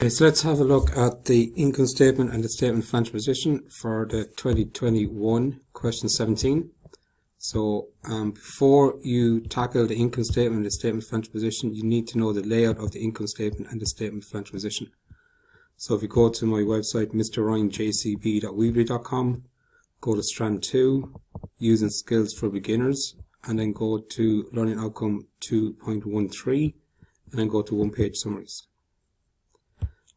Okay, so let's have a look at the income statement and the statement of financial position for the 2021 question 17. So before you tackle the income statement and the statement of financial position, you need to know the layout of the income statement and the statement of financial position. So if you go to my website, mrryanjcb.weebly.com, go to strand 2, using skills for beginners, and then go to learning outcome 2.13, and then go to one-page summaries.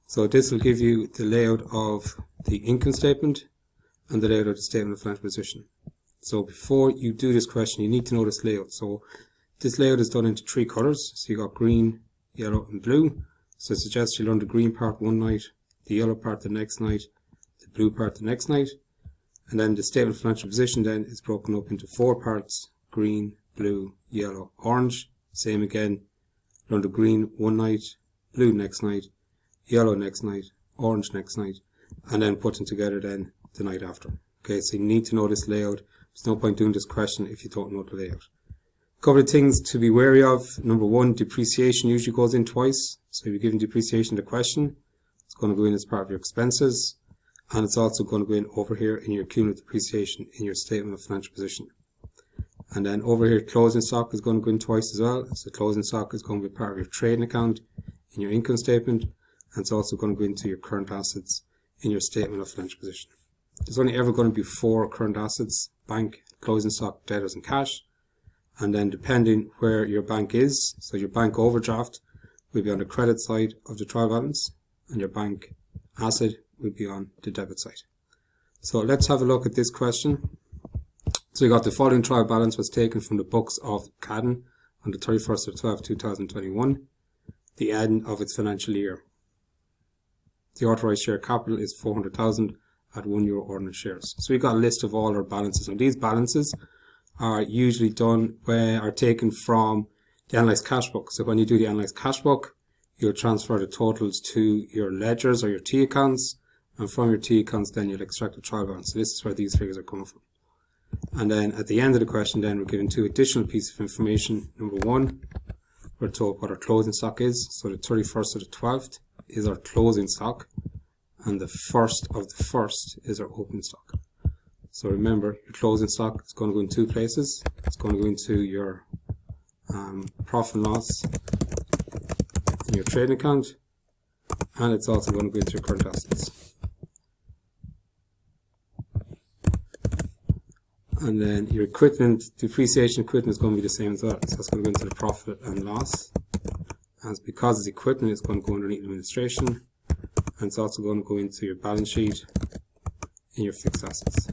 So this will give you the layout of the income statement and the layout of the statement of financial position. So before you do this question, you need to know this layout. So this layout is done into 3 colors. So you got green, yellow and blue. So I suggest you learn the green part one night, the yellow part the next night, the blue part the next night. And then the statement of financial position then is broken up into 4 parts: green, blue, yellow, orange. Same again, learn the green one night, blue next night, yellow next night, orange next night, and then put them together then the night after. Okay, so you need to know this layout. There's no point doing this question if you don't know the layout. A couple of things to be wary of. Number 1, depreciation usually goes in twice. So if you're given depreciation to the question, it's going to go in as part of your expenses, and it's also going to go in over here in your cumulative depreciation in your statement of financial position. And then over here, closing stock is going to go in twice as well. So closing stock is going to be part of your trading account in your income statement, and it's also going to go into your current assets in your statement of financial position. There's only ever going to be 4 current assets: bank, closing stock, debtors and cash. And then depending where your bank is, so your bank overdraft will be on the credit side of the trial balance, and your bank asset will be on the debit side. So let's have a look at this question. So you got the following trial balance was taken from the books of Cadden on the 31st of 12, 2021, the end of its financial year. The authorised share capital is 400,000 at €1 ordinary shares. So we've got a list of all our balances. And these balances are usually taken from the analysed cash book. So when you do the analysed cash book, you'll transfer the totals to your ledgers or your T accounts. And from your T accounts, then you'll extract the trial balance. So this is where these figures are coming from. And then at the end of the question, then we're given 2 additional pieces of information. Number 1, we're told what our closing stock is. So the 31st of the 12th is our closing stock, and the 1st of the 1st is our opening stock. So remember, your closing stock is going to go in 2 places. It's going to go into your profit and loss in your trading account, and it's also going to go into your current assets. And then your equipment, depreciation equipment is going to be the same as well. So it's going to go into the profit and loss. And because it's equipment, it's going to go underneath administration. And it's also going to go into your balance sheet in your fixed assets.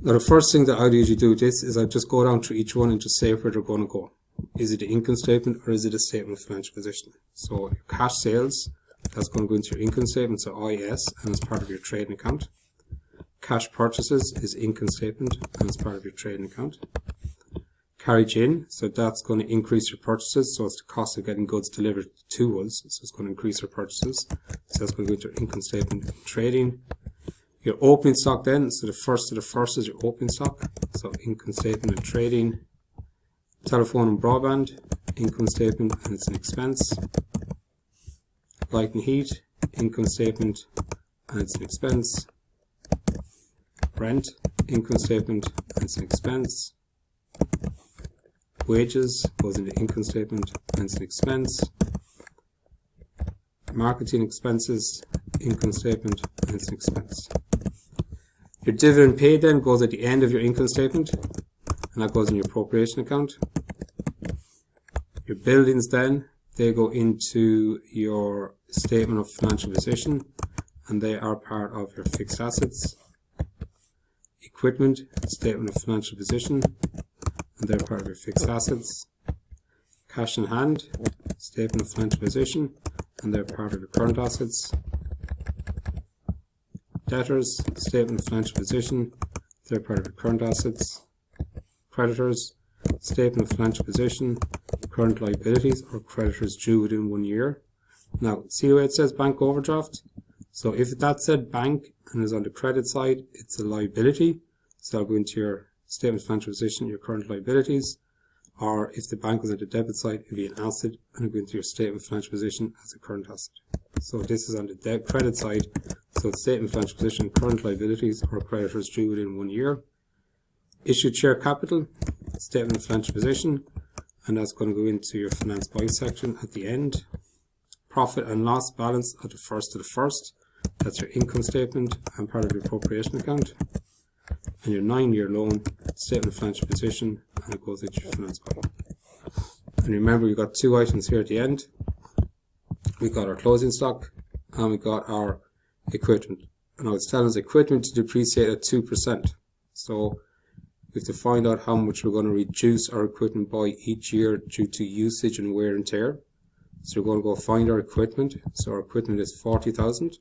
Now the first thing that I usually do with this is I just go down through each one and just say where they're going to go. Is it the income statement or is it a statement of financial position? So your cash sales, that's going to go into your income statement, so IS, and it's part of your trading account. Cash purchases is income statement and it's part of your trading account. Carriage in, so that's going to increase your purchases, so it's the cost of getting goods delivered to us, so it's going to increase your purchases. So that's going to go into your income statement and trading. Your opening stock then, so the 1st of the 1st is your opening stock, so income statement and trading. Telephone and broadband, income statement and it's an expense. Light and heat, income statement and it's an expense. Rent, income statement and it's an expense. Wages goes into income statement and it's an expense. Marketing expenses, income statement and it's an expense. Your dividend paid then goes at the end of your income statement, and that goes in your appropriation account. Your buildings then, they go into your statement of financial position, and they are part of your fixed assets. Equipment, statement of financial position, and they're part of your fixed assets. Cash in hand, statement of financial position, and they're part of your current assets. Debtors, statement of financial position, they're part of your current assets. Creditors, statement of financial position, current liabilities or creditors due within 1 year. Now, see where it says bank overdraft? So if that said bank and is on the credit side, it's a liability. So I'll go into your statement of financial position, your current liabilities. or if the bank was at the debit side, it'd be an asset, and it'd go into your statement of financial position as a current asset. So this is on the credit side, so it's statement of financial position, current liabilities or creditors due within 1 year. Issued share capital, statement of financial position, and that's going to go into your finance by section at the end. Profit and loss balance at the first of the first, that's your income statement and part of your appropriation account. And your 9-year loan, statement of financial position, and it goes into your finance by. And remember, we've got two items here at the end. We've got our closing stock and we've got our equipment. And now it's telling us equipment to depreciate at 2%. So we have to find out how much we're going to reduce our equipment by each year due to usage and wear and tear. So we're going to go find our equipment. So our equipment is 40,000.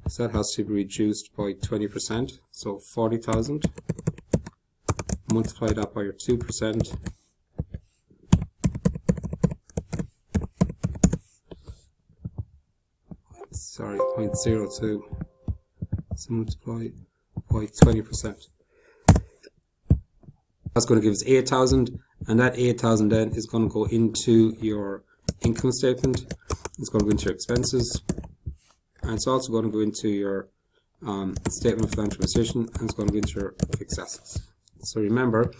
So that has to be reduced by 20%. So 40,000. Multiply that by your 2%. Sorry, 0.02. So multiply by 20%. That's going to give us 8,000, and that 8,000 then is going to go into your income statement. It's going to go into your expenses, and it's also going to go into your statement of financial position, and it's going to go into your fixed assets. So remember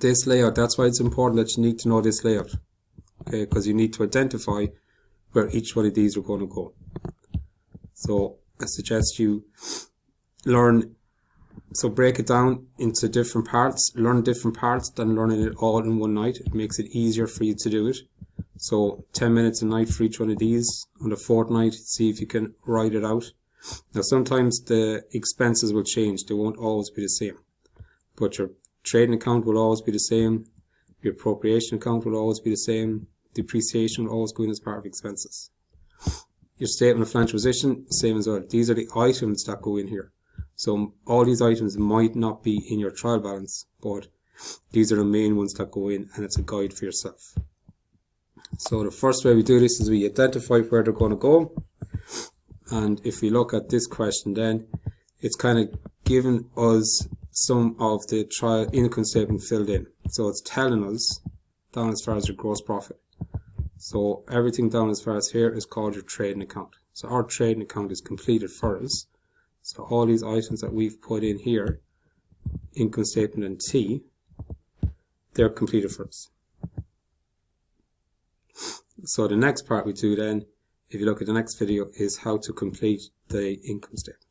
this layout. That's why it's important that you need to know this layout, okay? Because you need to identify where each one of these are going to go. So I suggest you learn. So break it down into different parts, learn different parts than learning it all in one night. It makes it easier for you to do it. So 10 minutes a night for each one of these. On the fortnight, see if you can write it out. Now sometimes the expenses will change. They won't always be the same. But your trading account will always be the same. Your appropriation account will always be the same. Depreciation will always go in as part of expenses. Your statement of financial position, same as well. These are the items that go in here. So all these items might not be in your trial balance, but these are the main ones that go in, and it's a guide for yourself. So the first way we do this is we identify where they're going to go. And if we look at this question then, it's kind of giving us some of the trial income statement filled in. So it's telling us down as far as your gross profit. So everything down as far as here is called your trading account. So our trading account is completed for us. So all these items that we've put in here, income statement and T, they're completed for us. So the next part we do then, if you look at the next video, is how to complete the income statement.